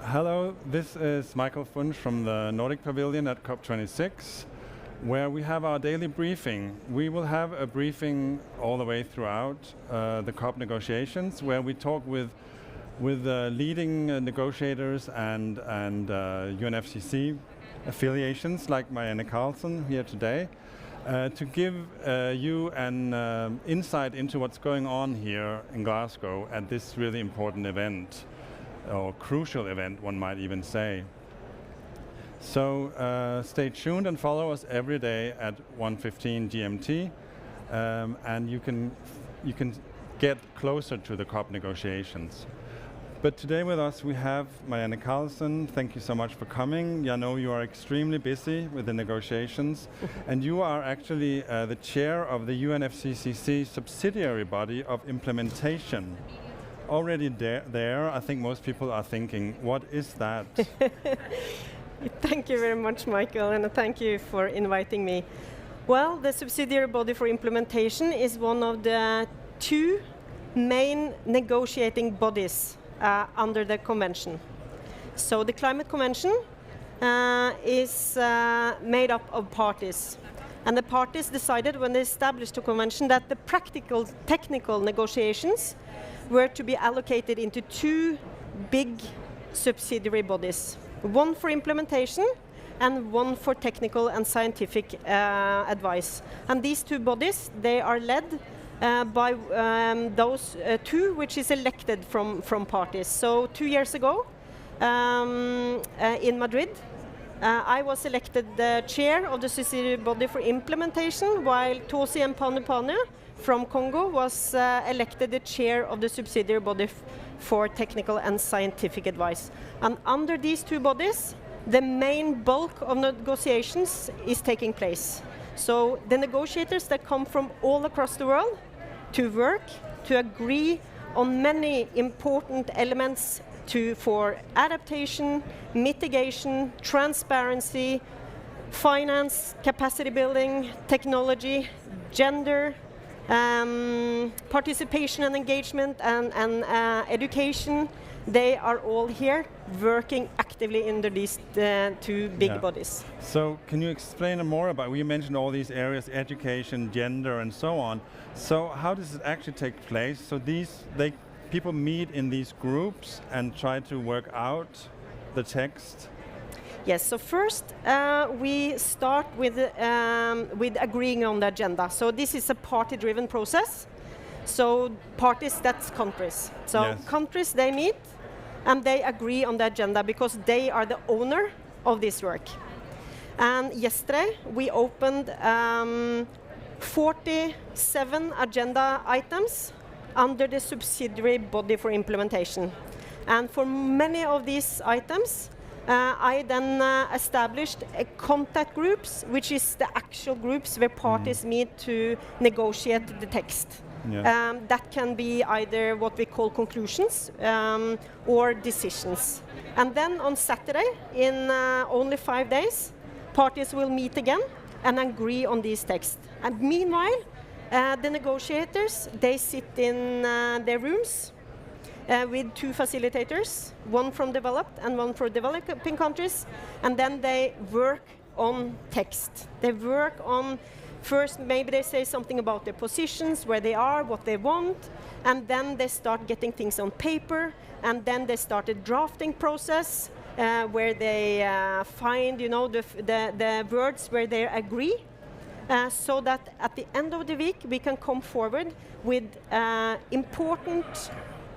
Hello, this is Michael Funch from the Nordic Pavilion at COP26, where we have our daily briefing. We will have a briefing all the way throughout the COP negotiations, where we talk with leading negotiators and UNFCCC affiliations like Marianne Carlson here today, to give you an insight into what's going on here in Glasgow at this really important event, or crucial event, one might even say. So stay tuned and follow us every day at 1:15 GMT, and you can get closer to the COP negotiations. But today with us we have Marianne Carlson. Thank you so much for coming. I know you are extremely busy with the negotiations, and you are actually the chair of the UNFCCC subsidiary body of implementation. Already there, I think most people are thinking, what is that? Thank you very much, Michael, and thank you for inviting me. Well, the subsidiary body for implementation is one of the two main negotiating bodies under the convention. So the climate convention is made up of parties. And the parties decided when they established the convention that the practical, technical negotiations were to be allocated into two big subsidiary bodies. One for implementation and one for technical and scientific advice. And these two bodies, they are led by those two which is elected from parties. So 2 years ago in Madrid, I was elected the chair of the subsidiary body for implementation, while Tosi Mpane from Congo was elected the chair of the subsidiary body for technical and scientific advice. And under these two bodies, the main bulk of negotiations is taking place. So the negotiators that come from all across the world to work, to agree on many important elements for adaptation, mitigation, transparency, finance, capacity building, technology, gender, participation and engagement, and education. They are all here working actively under these two big bodies. So can you explain more about, you mentioned all these areas, education, gender, and so on. So how does it actually take place? So people meet in these groups and try to work out the text? Yes, so first we start with agreeing on the agenda. So this is a party-driven process. So parties, that's countries. So countries, they meet and they agree on the agenda because they are the owner of this work. And yesterday we opened 47 agenda items under the subsidiary body for implementation. And for many of these items, I then established contact groups, which is the actual groups where parties meet to negotiate the text. That can be either what we call conclusions or decisions. And then on Saturday, in only 5 days, parties will meet again and agree on these texts. And meanwhile, the negotiators, they sit in their rooms with two facilitators, one from developed and one for developing countries, and then they work on text. They work on, first maybe they say something about their positions, where they are, what they want, and then they start getting things on paper, and then they start a drafting process where they find, the words where they agree, so that at the end of the week we can come forward with important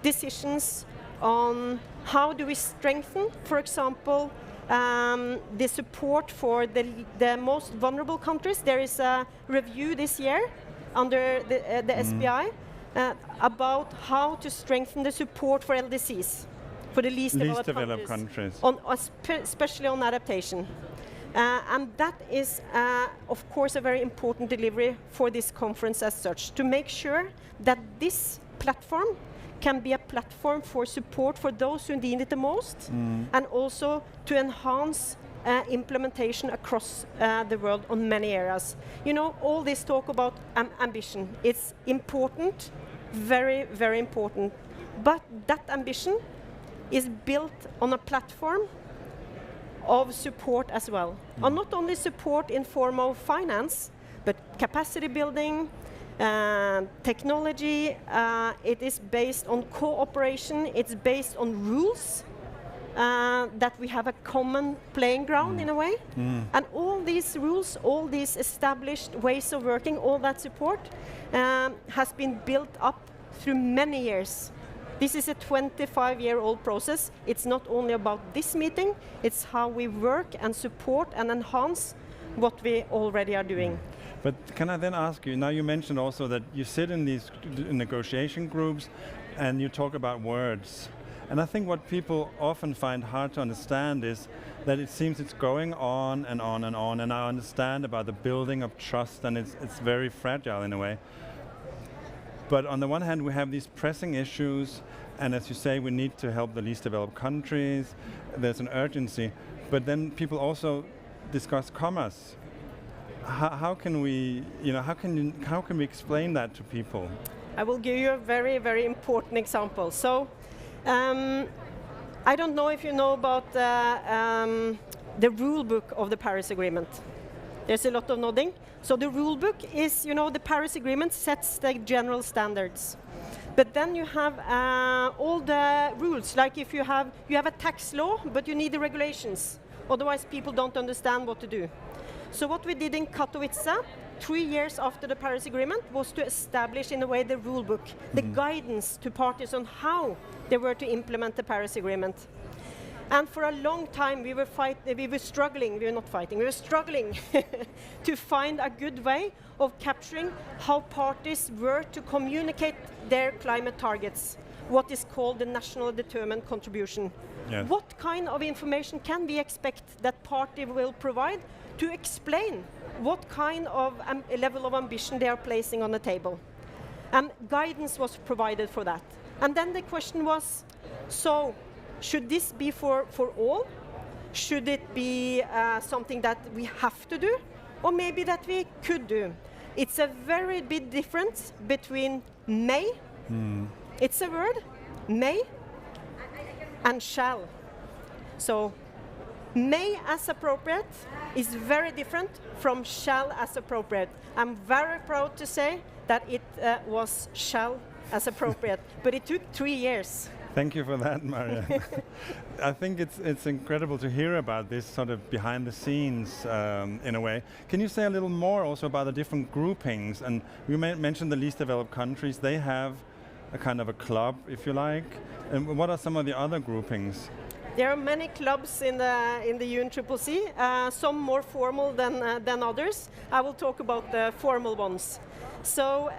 decisions on how do we strengthen, for example, the support for the most vulnerable countries. There is a review this year under the SBI about how to strengthen the support for LDCs, for the least developed countries. Especially on adaptation. And that is, of course, a very important delivery for this conference as such, to make sure that this platform can be a platform for support for those who need it the most, and also to enhance implementation across the world on many areas. All this talk about ambition, it's important, very, very important. But that ambition is built on a platform of support as well. And not only support in form of finance, but capacity building, technology. It is based on cooperation. It's based on rules, that we have a common playing ground in a way. And all these rules, all these established ways of working, all that support has been built up through many years. This is a 25-year-old process. It's not only about this meeting, it's how we work and support and enhance what we already are doing. But can I then ask you, now you mentioned also that you sit in these negotiation groups and you talk about words. And I think what people often find hard to understand is that it seems it's going on and on and on, and I understand about the building of trust, and it's very fragile in a way. But on the one hand, we have these pressing issues, and as you say, we need to help the least developed countries. There's an urgency. But then people also discuss commerce. How can we, how can we explain that to people? I will give you a very, very important example. So, I don't know if you know about the rule book of the Paris Agreement. There's a lot of nodding. So the rule book is, the Paris Agreement sets the general standards. But then you have all the rules, like if you have a tax law, but you need the regulations. Otherwise, people don't understand what to do. So what we did in Katowice, 3 years after the Paris Agreement, was to establish in a way the rule book, the guidance to parties on how they were to implement the Paris Agreement. And for a long time we were struggling to find a good way of capturing how parties were to communicate their climate targets, what is called the national determined contribution. Yes. What kind of information can we expect that party will provide to explain what kind of level of ambition they are placing on the table? And guidance was provided for that. And then the question was, so should this be for all? Should it be something that we have to do? Or maybe that we could do? It's a very big difference between may, it's a word, may, and shall. So may as appropriate is very different from shall as appropriate. I'm very proud to say that it was shall as appropriate, but it took 3 years. Thank you for that, Maria. I think it's incredible to hear about this sort of behind the scenes in a way. Can you say a little more also about the different groupings? And you mentioned the least developed countries. They have a kind of a club, if you like. And what are some of the other groupings? There are many clubs in the UNCCC, some more formal than others. I will talk about the formal ones. So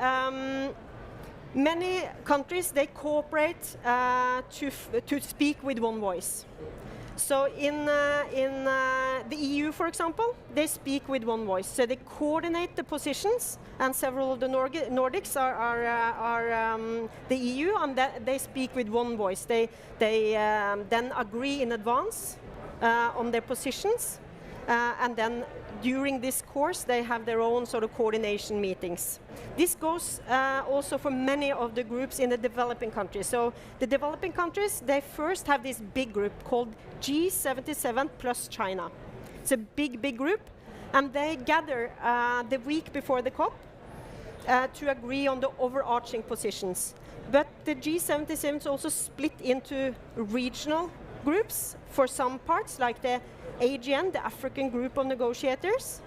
many countries, they cooperate to speak with one voice. So in the EU, for example, they speak with one voice. So they coordinate the positions, and several of the Nordics are the EU, and they speak with one voice. They then agree in advance on their positions, and then during this course they have their own sort of coordination meetings. This goes also for many of the groups in the developing countries. So the developing countries, they first have this big group called G77 plus China. It's a big group, and they gather the week before the COP to agree on the overarching positions. But the G77 is also split into regional groups for some parts, like the AGN, the African Group of Negotiators.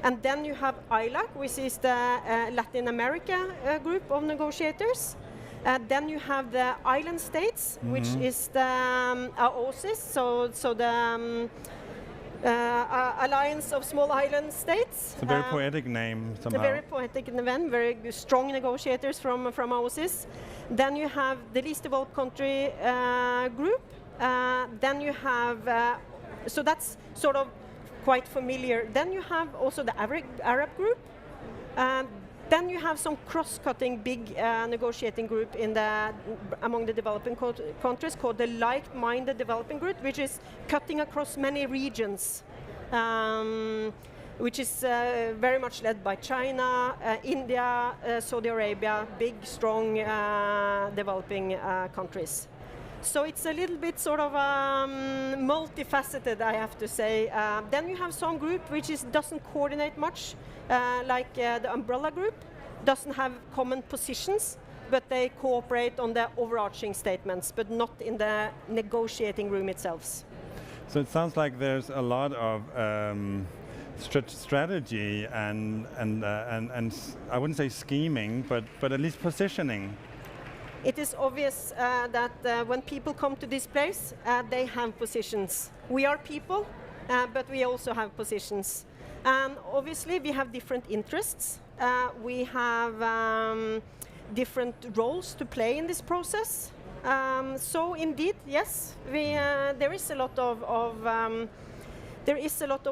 And then you have ILAC, which is the Latin America group of negotiators. Then you have the island states, which is the AOSIS, so the Alliance of Small Island States. It's a very poetic name somehow. A very poetic name, very strong negotiators from AOSIS. Then you have the least developed country group. Then you have, so that's sort of quite familiar. Then you have also the Arab group. Then you have some cross-cutting big negotiating group among the developing countries called the like-minded developing group, which is cutting across many regions, which is very much led by China, India, Saudi Arabia, big, strong developing countries. So it's a little bit sort of multifaceted, I have to say. Then you have some group which doesn't coordinate much, like the umbrella group, doesn't have common positions, but they cooperate on the overarching statements, but not in the negotiating room itself. So it sounds like there's a lot of strategy and I wouldn't say scheming, but at least positioning. It is obvious that when people come to this place, they have positions. We are people, but we also have positions. And obviously, we have different interests. We have different roles to play in this process. So indeed, yes, there is a lot of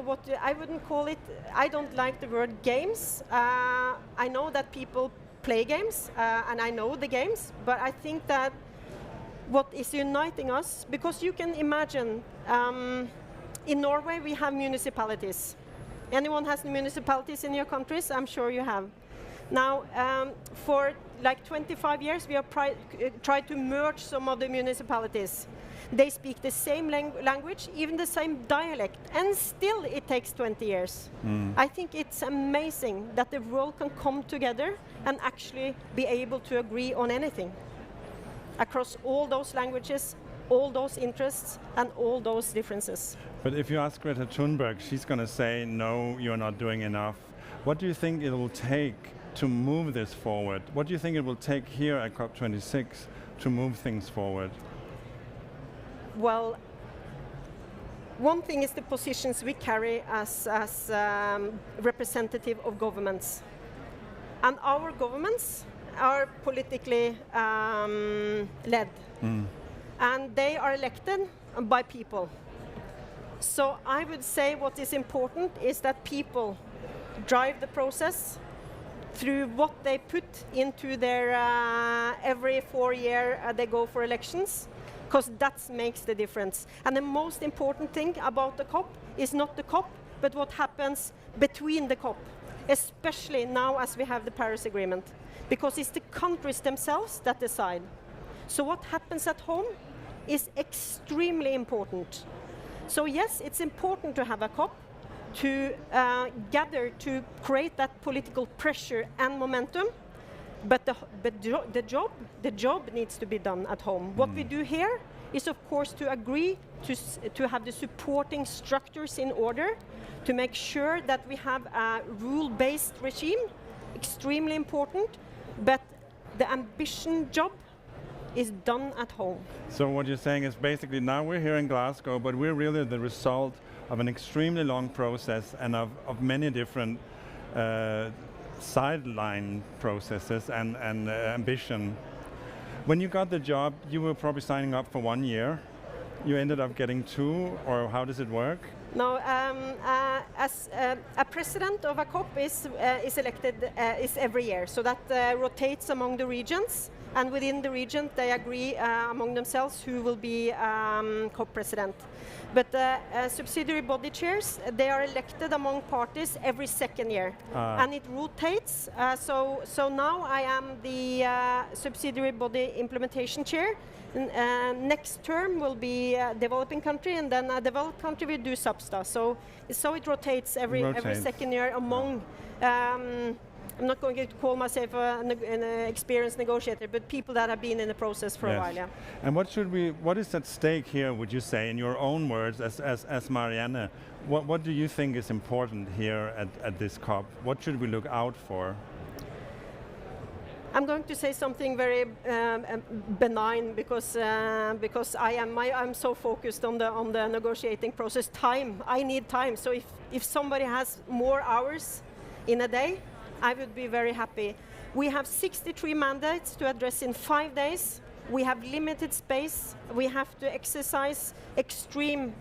what I wouldn't call it. I don't like the word games. I know that people play games, and I know the games, but I think that what is uniting us, because you can imagine, in Norway we have municipalities. Anyone has municipalities in your countries? I'm sure you have. Now, for like 25 years, we have tried to merge some of the municipalities. They speak the same language, even the same dialect, and still it takes 20 years. I think it's amazing that the world can come together and actually be able to agree on anything across all those languages, all those interests, and all those differences. But if you ask Greta Thunberg, she's going to say, no, you're not doing enough. What do you think it will take to move this forward? What do you think it will take here at COP26 to move things forward? Well, one thing is the positions we carry as representative of governments. And our governments are politically led. And they are elected by people. So I would say what is important is that people drive the process through what they put into their every 4 year they go for elections, because that makes the difference. And the most important thing about the COP is not the COP, but what happens between the COP, especially now as we have the Paris Agreement, because it's the countries themselves that decide. So what happens at home is extremely important. So yes, it's important to have a COP, to gather, to create that political pressure and momentum, but the job needs to be done at home. What we do here is, of course, to agree to have the supporting structures in order to make sure that we have a rule-based regime, extremely important, but the ambition job is done at home. So what you're saying is basically now we're here in Glasgow, but we're really the result of an extremely long process and of many different sideline processes and ambition. When you got the job, you were probably signing up for 1 year. You ended up getting 2, or how does it work? No, as a president of a COP is elected is every year, so that rotates among the regions, and within the region they agree among themselves who will be COP president. But subsidiary body chairs, they are elected among parties every 2nd year, and it rotates. So now I am the subsidiary body implementation chair. Next term will be a developing country, and then a developed country will do substa. So it rotates every 2nd year among. I'm not going to call myself an experienced negotiator, but people that have been in the process for a while. Yeah. And what is at stake here, would you say, in your own words, as Marianne? What do you think is important here at this COP? What should we look out for? I'm going to say something very benign, because I'm so focused on the negotiating process. Time, I need time. So if somebody has more hours in a day, I would be very happy. We have 63 mandates to address in 5 days. We have limited space. We have to exercise extreme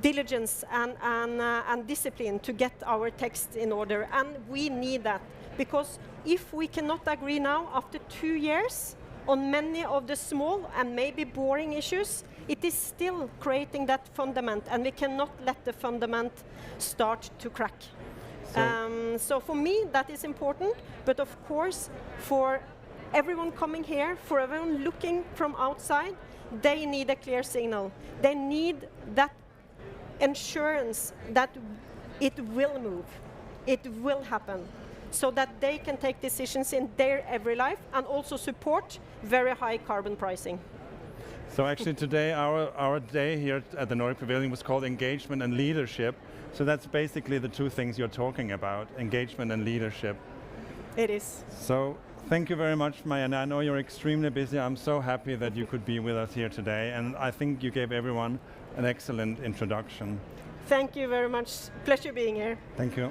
diligence and discipline to get our text in order. And we need that, because if we cannot agree now after 2 years on many of the small and maybe boring issues, it is still creating that fundament, and we cannot let the fundament start to crack. So for me, that is important, but of course, for everyone coming here, for everyone looking from outside, they need a clear signal. They need that assurance that it will move, it will happen, so that they can take decisions in their every life and also support very high carbon pricing. So actually today our day here at the Nordic Pavilion was called Engagement and Leadership. So that's basically the two things you're talking about, engagement and leadership. It is. So thank you very much, Marianne. I know you're extremely busy. I'm so happy that you could be with us here today, and I think you gave everyone an excellent introduction. Thank you very much. Pleasure being here. Thank you.